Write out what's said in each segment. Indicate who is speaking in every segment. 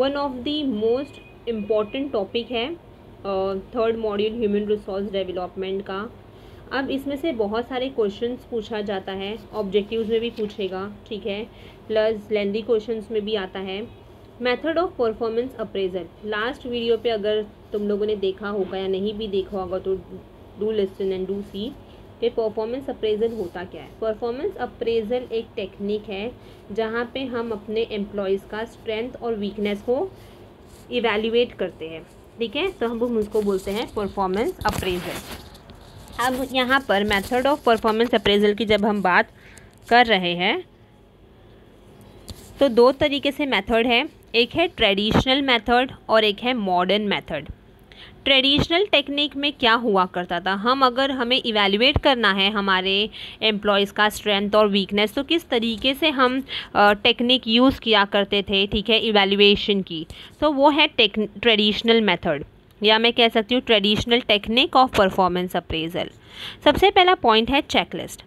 Speaker 1: One of the most important topic है third module human resource development का। अब इसमें से बहुत सारे क्वेश्चंस पूछा जाता है, ऑब्जेक्टिव्स में भी पूछेगा, ठीक है, प्लस लेंदी क्वेश्चंस में भी आता है। Method of performance appraisal, last video पे अगर तुम लोगों ने देखा होगा या नहीं भी देखा होगा तो do listen and do see कि परफॉर्मेंस अप्रेजल होता क्या है। परफॉर्मेंस अप्रेजल एक टेक्निक है जहाँ पे हम अपने एम्प्लॉयज़ का स्ट्रेंथ और वीकनेस को इवैल्यूएट करते हैं, ठीक है, तो हम उसको बोलते हैं परफॉर्मेंस अप्रेजल। अब यहाँ पर मेथड ऑफ परफॉर्मेंस अप्रेजल की जब हम बात कर रहे हैं तो दो तरीके से मेथड है, एक है ट्रेडिशनल मेथड और एक है मॉडर्न मेथड। ट्रेडिशनल टेक्निक में क्या हुआ करता था, हमें इवैल्यूएट करना है हमारे एम्प्लॉयज़ का स्ट्रेंथ और वीकनेस, तो किस तरीके से हम टेक्निक यूज़ किया करते थे, ठीक है, इवैल्यूएशन की, तो वो है ट्रेडिशनल मेथड, या मैं कह सकती हूँ traditional technique of performance appraisal. सबसे पहला पॉइंट है चेकलिस्ट।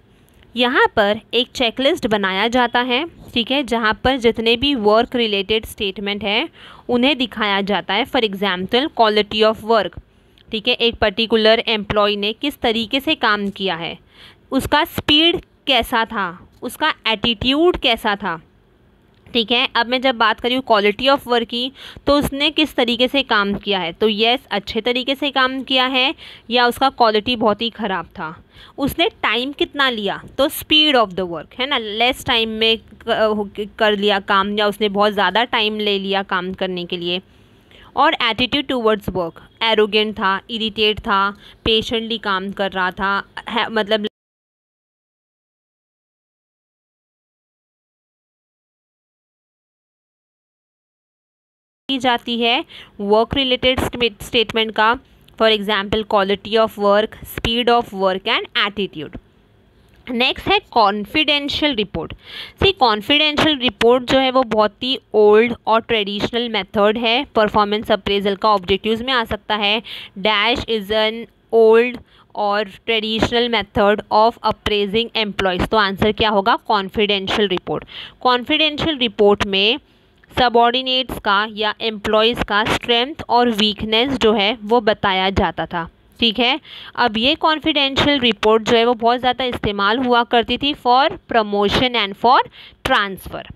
Speaker 1: यहाँ पर एक चेकलिस्ट बनाया जाता है, ठीक है, जहाँ पर जितने भी वर्क रिलेटेड स्टेटमेंट है उन्हें दिखाया जाता है। For example quality of work, ठीक है, एक पर्टिकुलर एम्प्लॉय ने किस तरीके से काम किया है, उसका स्पीड कैसा था, उसका एटीट्यूड कैसा था, ठीक है। अब मैं जब बात करी हूँ क्वालिटी ऑफ वर्क की, तो उसने किस तरीके से काम किया है, तो यस अच्छे तरीके से काम किया है या उसका क्वालिटी बहुत ही ख़राब था। उसने टाइम कितना लिया, तो स्पीड ऑफ द वर्क है ना, लेस टाइम में कर लिया काम या उसने बहुत ज़्यादा टाइम ले लिया काम करने के लिए। और एटीट्यूड टूवर्ड्स वर्क, एरोगेंट था, इरिटेट था, पेशेंटली काम कर रहा था, मतलब की जाती है वर्क रिलेटेड स्टेटमेंट का। For example quality of work, speed of work and attitude. Next है कॉन्फिडेंशियल रिपोर्ट। सी कॉन्फिडेंशियल रिपोर्ट जो है वो बहुत ही ओल्ड और ट्रेडिशनल मेथड है परफॉर्मेंस अप्रेजल का। ऑब्जेक्टिव्स में आ सकता है डैश इज़ एन ओल्ड और traditional method of appraising employees, तो आंसर क्या होगा, कॉन्फिडेंशियल रिपोर्ट। कॉन्फिडेंशियल रिपोर्ट में सबॉर्डिनेट्स का या एम्प्लॉयज़ का स्ट्रेंथ और वीकनेस जो है वो बताया जाता था, ठीक है। अब ये कॉन्फिडेंशियल रिपोर्ट जो है वो बहुत ज़्यादा इस्तेमाल हुआ करती थी for promotion and for transfer,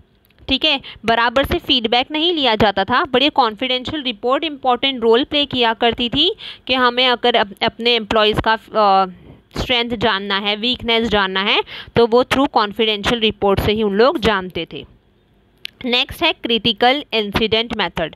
Speaker 1: ठीक है, बराबर से फीडबैक नहीं लिया जाता था, बट ये confidential report important role play किया करती थी कि हमें अगर अपने एम्प्लॉयज़ का स्ट्रेंथ जानना है, वीकनेस जानना है, तो वो थ्रू कॉन्फिडेंशियल रिपोर्ट से ही उन लोग जानते थे। नेक्स्ट है critical incident method.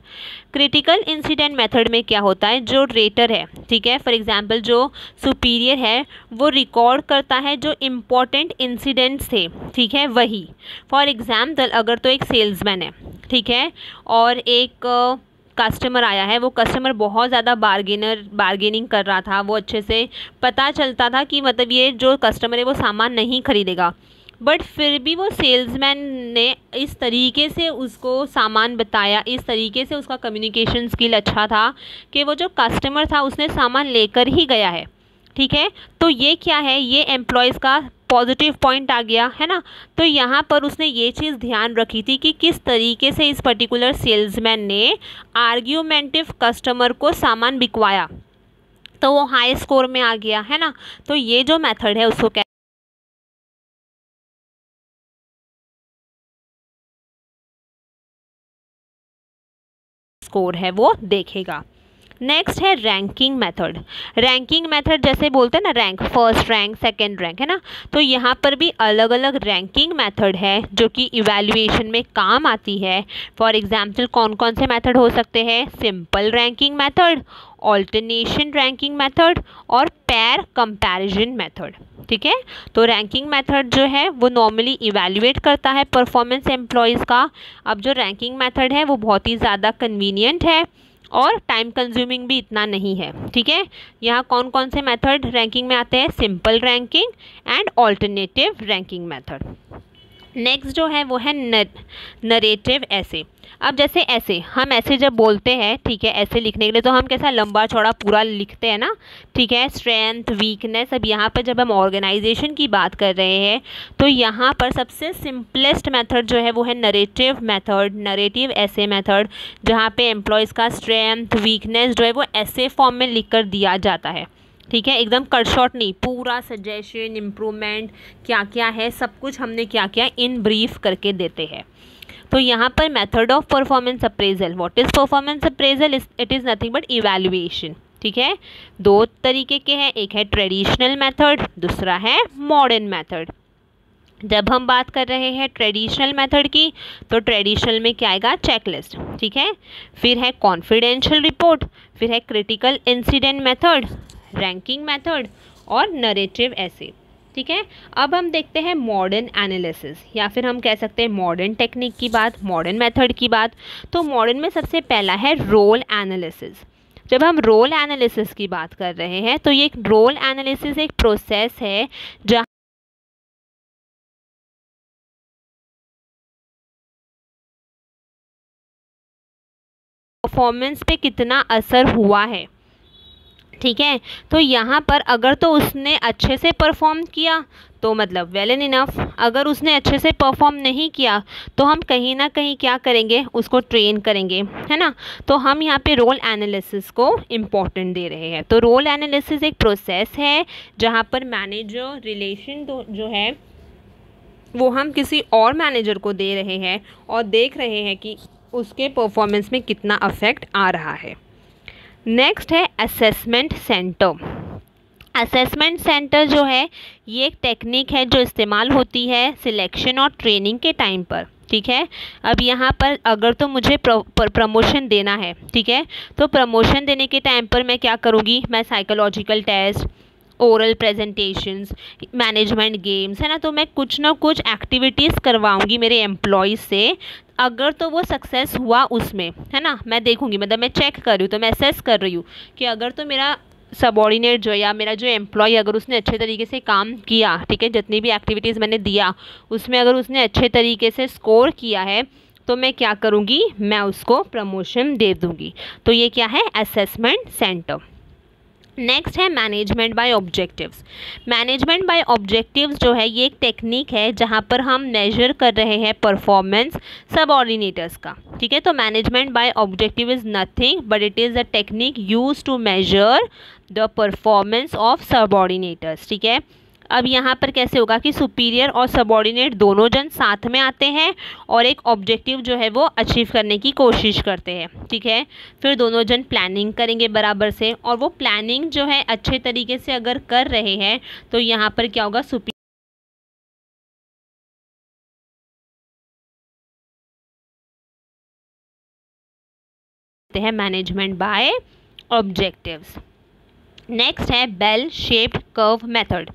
Speaker 1: Critical incident method में क्या होता है, जो रेटर है, ठीक है, फॉर एग्जांपल जो सुपीरियर है वो रिकॉर्ड करता है जो इम्पोर्टेंट इंसिडेंट्स थे, ठीक है, वही। फॉर एग्जांपल अगर तो एक सेल्समैन है, ठीक है, और एक कस्टमर आया है, वो कस्टमर बहुत ज़्यादा बार्गेनिंग कर रहा था, वो अच्छे से पता चलता था कि मतलब ये जो कस्टमर है वो सामान नहीं खरीदेगा, बट फिर भी वो सेल्समैन ने इस तरीके से उसको सामान बताया, इस तरीके से उसका कम्युनिकेशन स्किल अच्छा था कि वो जो कस्टमर था उसने सामान लेकर ही गया है, ठीक है। तो ये क्या है, ये एम्प्लॉयज़ का पॉजिटिव पॉइंट आ गया है ना। तो यहाँ पर उसने ये चीज़ ध्यान रखी थी कि किस तरीके से इस पर्टिकुलर सेल्समैन ने आर्ग्यूमेंटिव कस्टमर को सामान बिकवाया, तो वो हाई स्कोर में आ गया है ना। तो ये जो मेथड है उसको स्कोर है वो देखेगा। नेक्स्ट है रैंकिंग मेथड। रैंकिंग मेथड जैसे बोलते हैं ना, rank, first rank, second rank, है ना, तो यहाँ पर भी अलग अलग रैंकिंग मेथड है जो कि इवैल्यूएशन में काम आती है। फॉर एग्जांपल कौन कौन से मेथड हो सकते हैं, simple ranking method, alternation ranking method और पेयर कंपैरिजन मेथड, ठीक है। तो रैंकिंग मेथड जो है वो नॉर्मली इवैल्यूएट करता है परफॉर्मेंस एम्प्लॉयज़ का। अब जो रैंकिंग मेथड है वो बहुत ही ज़्यादा कन्वीनियंट है और टाइम कंज्यूमिंग भी इतना नहीं है, ठीक है। यहाँ कौन कौन से मेथड रैंकिंग में आते हैं, simple ranking and alternative ranking method. Next जो है वो है नरेटिव ऐसे। अब जैसे ऐसे हम ऐसे जब बोलते हैं, ठीक है, ऐसे लिखने के लिए तो हम कैसा लंबा चौड़ा पूरा लिखते हैं ना, ठीक है, स्ट्रेंथ वीकनेस। अब यहाँ पर जब हम ऑर्गेनाइजेशन की बात कर रहे हैं तो यहाँ पर सबसे सिंपलेस्ट मेथड जो है वो है नरेटिव मेथड, नरेटिव ऐसे मेथड, जहाँ पे एम्प्लॉयज़ का स्ट्रेंथ वीकनेस जो है वो ऐसे फॉर्म में लिख कर दिया जाता है, ठीक है, एकदम कट शॉर्ट नहीं, पूरा सजेशन इम्प्रूवमेंट क्या क्या है सब कुछ हमने क्या क्या इन ब्रीफ करके देते हैं। तो यहाँ पर method of performance appraisal, what is performance appraisal, it is nothing but evaluation, ठीक है। दो तरीके के हैं, एक है ट्रेडिशनल मेथड, दूसरा है मॉडर्न मेथड। जब हम बात कर रहे हैं ट्रेडिशनल मेथड की तो ट्रेडिशनल में क्या आएगा, चेकलिस्ट, ठीक है, फिर है कॉन्फिडेंशियल रिपोर्ट, फिर है critical incident method, ranking method और नरेटिव ऐसे, ठीक है। अब हम देखते हैं मॉडर्न एनालिसिस, या फिर हम कह सकते हैं मॉडर्न टेक्निक की बात, मॉडर्न मेथड की बात। तो मॉडर्न में सबसे पहला है रोल एनालिसिस। जब हम रोल एनालिसिस की बात कर रहे हैं तो ये रोल एनालिसिस एक प्रोसेस है जहाँ परफॉर्मेंस पे कितना असर हुआ है, ठीक है। तो यहाँ पर अगर तो उसने अच्छे से परफॉर्म किया तो मतलब वेल एंड इनफ, अगर उसने अच्छे से परफॉर्म नहीं किया तो हम कहीं ना कहीं क्या करेंगे, उसको ट्रेन करेंगे, है ना। तो हम यहाँ पे रोल एनालिसिस को इम्पोर्टेंट दे रहे हैं। तो रोल एनालिसिस एक प्रोसेस है जहाँ पर मैनेजर रिलेशन जो है वो हम किसी और मैनेजर को दे रहे हैं और देख रहे हैं कि उसके परफॉर्मेंस में कितना अफेक्ट आ रहा है। नेक्स्ट है असेसमेंट सेंटर। असेसमेंट सेंटर जो है ये एक टेक्निक है जो इस्तेमाल होती है सिलेक्शन और ट्रेनिंग के टाइम पर, ठीक है। अब यहाँ पर अगर तो मुझे प्रमोशन देना है, ठीक है, तो प्रमोशन देने के टाइम पर मैं क्या करूँगी, मैं psychological test, oral presentations, management games, है ना, तो मैं कुछ ना कुछ एक्टिविटीज़ करवाऊंगी मेरे एम्प्लॉयज़ से। अगर तो वो सक्सेस हुआ उसमें, है ना, मैं देखूंगी, मतलब मैं चेक कर रही हूँ, तो मैं असेस कर रही हूँ कि अगर तो मेरा सबॉर्डिनेट जो या मेरा जो एम्प्लॉय अगर उसने अच्छे तरीके से काम किया, ठीक है, जितनी भी एक्टिविटीज़ मैंने दिया उसमें अगर उसने अच्छे तरीके से स्कोर किया है तो मैं क्या करूँगी, मैं उसको प्रमोशन दे दूँगी। तो ये क्या है, असेसमेंट सेंटर। नेक्स्ट है management by objectives. Management by objectives जो है ये एक टेक्निक है जहाँ पर हम मेजर कर रहे हैं परफॉर्मेंस सबऑर्डिनेटर्स का, ठीक है। तो management by objective is nothing but it is a technique use to measure the performance of subordinators, ठीक है। अब यहाँ पर कैसे होगा कि सुपीरियर और सबऑर्डिनेट दोनों जन साथ में आते हैं और एक ऑब्जेक्टिव जो है वो अचीव करने की कोशिश करते हैं, ठीक है। फिर दोनों जन प्लानिंग करेंगे बराबर से, और वो प्लानिंग जो है अच्छे तरीके से अगर कर रहे हैं तो यहाँ पर क्या होगा, है मैनेजमेंट बाय ऑब्जेक्टिव्स। नेक्स्ट है बेल शेप्ड कर्व मेथड।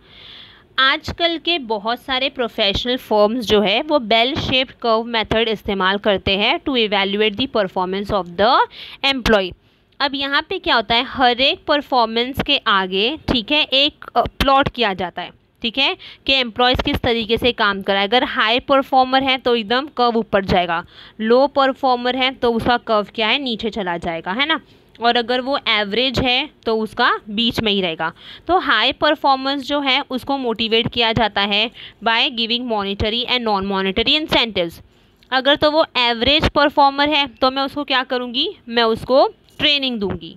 Speaker 1: आजकल के बहुत सारे प्रोफेशनल फर्म्स जो है वो बेल शेप्ड कर्व मेथड इस्तेमाल करते हैं to evaluate the performance of the employ. अब यहाँ पे क्या होता है, हर एक परफॉर्मेंस के आगे, ठीक है, एक प्लॉट किया जाता है, ठीक है, कि एम्प्लॉयज़ किस तरीके से काम करा है। अगर हाई परफॉर्मर है तो एकदम कर्व ऊपर जाएगा, लो परफॉर्मर है तो उसका कर्व क्या है, नीचे चला जाएगा, है ना। और अगर वो एवरेज है तो उसका बीच में ही रहेगा। तो हाई परफॉर्मेंस जो है उसको मोटिवेट किया जाता है by giving monetary and non monetary incentives. अगर तो वो एवरेज परफॉर्मर है तो मैं उसको क्या करूँगी, मैं उसको ट्रेनिंग दूंगी।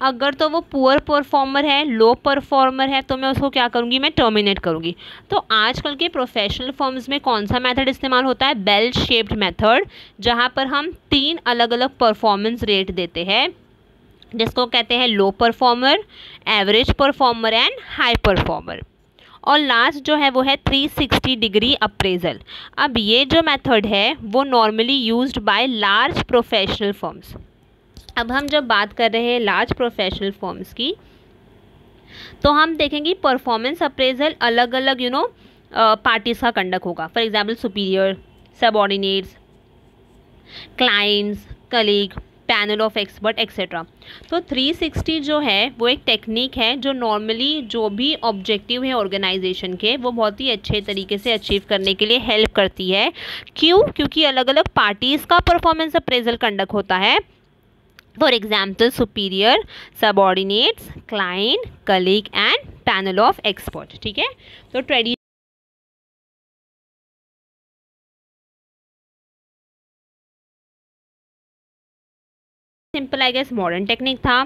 Speaker 1: अगर तो वो पुअर परफॉर्मर है, लो परफॉर्मर है, तो मैं उसको क्या करूँगी, मैं टर्मिनेट करूँगी। तो आजकल के प्रोफेशनल फर्म्स में कौन सा मेथड इस्तेमाल होता है, बेल शेप्ड मेथड, जहाँ पर हम 3 अलग अलग परफॉर्मेंस रेट देते हैं जिसको कहते हैं low performer, average performer and high performer. और लास्ट जो है वो है 360 डिग्री अप्रेजल। अब ये जो मेथड है वो normally used by large professional firms. अब हम जब बात कर रहे हैं लार्ज प्रोफेशनल फर्म्स की तो हम देखेंगे परफॉर्मेंस अप्रेजल अलग अलग पार्टीज का कंडक्ट होगा। For example superior, subordinates, clients, colleague, panel of expert etcetera. तो 360 जो है वो एक टेक्निक है जो नॉर्मली जो भी ऑब्जेक्टिव है ऑर्गेनाइजेशन के वो बहुत ही अच्छे तरीके से अचीव करने के लिए हेल्प करती है। क्यों? क्योंकि अलग अलग पार्टीज़ का परफॉर्मेंस अप्रेजल कंडक्ट होता है। For example superior, subordinates, client, colleague and panel of expert. ठीक है, तो simple I guess modern technique था।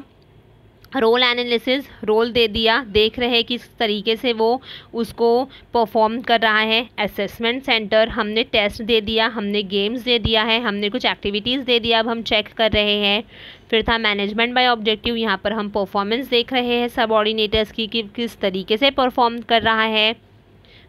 Speaker 1: रोल एनालिसिस, रोल दे दिया, देख रहे हैं किस तरीके से वो उसको परफॉर्म कर रहा है। असेसमेंट सेंटर, हमने टेस्ट दे दिया, हमने गेम्स दे दिया है, हमने कुछ एक्टिविटीज़ दे दिया, अब हम चेक कर रहे हैं। फिर था मैनेजमेंट बाय ऑब्जेक्टिव, यहाँ पर हम परफॉर्मेंस देख रहे हैं सबऑर्डिनेटर्स की कि किस तरीके से परफॉर्म कर रहा है।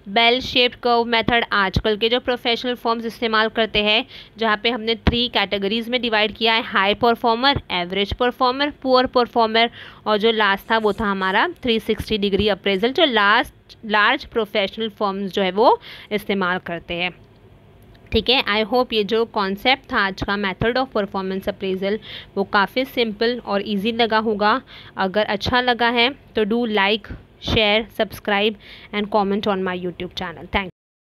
Speaker 1: बेल शेप्ड कर्व मेथड आजकल के जो प्रोफेशनल फॉर्म्स इस्तेमाल करते हैं, जहाँ पे हमने 3 कैटेगरीज में डिवाइड किया है, high performer, average performer, poor performer, और जो लास्ट था वो था हमारा 360 डिग्री अप्रेजल, जो लार्ज प्रोफेशनल फॉर्म्स जो है वो इस्तेमाल करते हैं। ठीक है, आई होप ये जो कॉन्सेप्ट था आज का मेथड ऑफ परफॉर्मेंस अप्रेजल वो काफ़ी सिंपल और इजी लगा होगा। अगर अच्छा लगा है तो do like, share, subscribe and comment on my YouTube channel. Thanks.